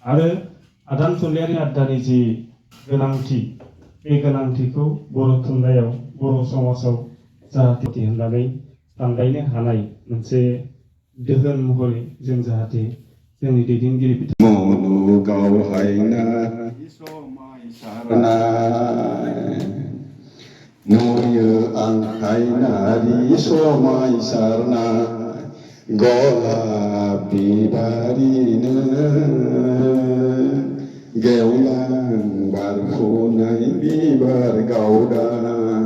आरो आदान थुनलाइयारि आयदानि जि गोनांथि बे गोनांथिखौ बर' थुनलाइयाव बर' समाजाव जाहाथे होननानै सानलायनो हानाय मोनसे दोहोन महरै जों जाहाथे जोंनि दैदेनगिरि मुलुगावहायना समायसारनाय नुयो आं हायनारि समायसारनाय गलाप बिबारिनो गेवलां बारफुनाय बिबार गावदां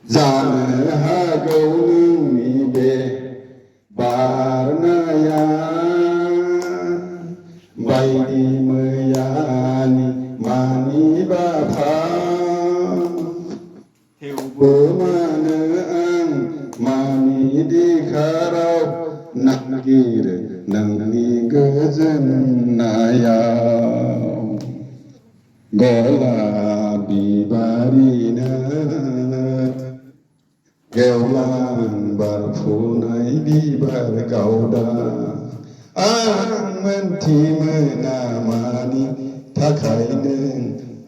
जानो हागौ नोंनि बे बारनाया बायदि मैयानि मानिबा थेवबो मानो आं मानि दिखाराव नागिरो नोंनि गोजोननायाव गलाप बिबारिनो गेवलां बारफुनाय बिबार गावदां आं मोनथि मोना मानि थाखाय नों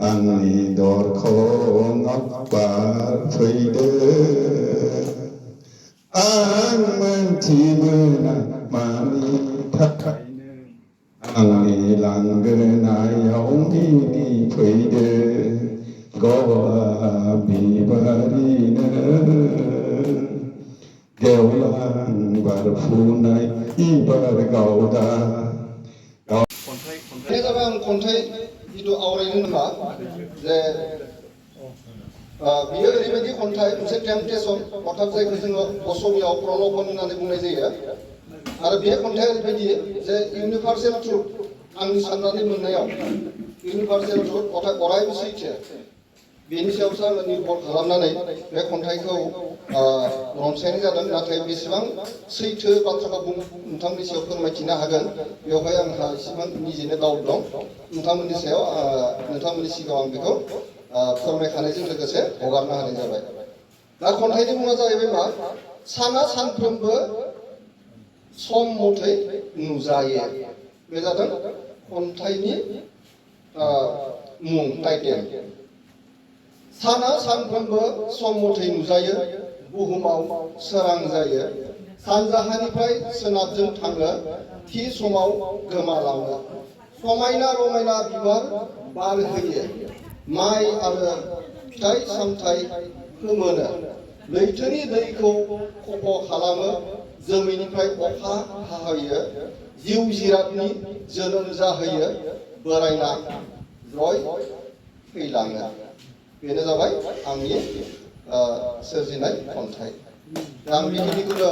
आंनि दरखङाव बारफैदो आं मोनथि मोना मानि थाखाय नों आंनि लांगोनायाव मिनिफैदो गलाप बिबारिनो गेवलां बारफुनाय बिबार गावदां बे जाबाय आं खन्थाइ जिथु आवरायनो नामा जे बियो ओरैबायदि खन्थाइ मोनसे टेम्पटेसन अर्थात जायखौ जोङो असमियाव प्रल'भन होननानै बुंनाय जायो आरो बे खन्थाइया ओरैबायदि जे इउनिभार्सेल ट्रुथ आंनि साननानै मोननायाव इउनिभार्सेल ट्रुथ अर्थात अरायबो सैथो बेनि सायावसो आङो निर्भर खालामनानै बे खन्थाइखौ रनसायनाय जादों नाथाय बेसेबां सैथो बाथ्राखौ नोंथांनि सायाव फोरमायथिनो हागोन बेवहाय आंहा एसेबां निजेनो डाउट दं नोंथांमोननि सायाव नोंथांमोननि सिगाङाव आं बेखौ फोरमायखानायजों लोगोसे हगारना होनाय जाबाय दा खन्थाइनि मुङा जाहैबाय मा साना सानफ्रोमबो सम मथै नुजायो बे जादों खन्थाइनि मुं टाइटेल साना सानफ्रोमबो सम मथै नुजायो बुहुमाव सोरां जायो सानजाहानिफ्राय सोनाबजों थाङो थि समाव गोमालाङो समायना रमायना बिबार बारहोयो माइ आरो फिथाइ सामथाइ फोमोनो लैथोनि दैखौ खफ' खालामो जोमैनिफ्राय अखा हाहोयो जिउ जिरादनि जोनोम जाहोयो बोरायना जय थैलाङो बेनो जाबाय आंनि सोरजिनाय खन्थाइ आं बेखिनिखौनो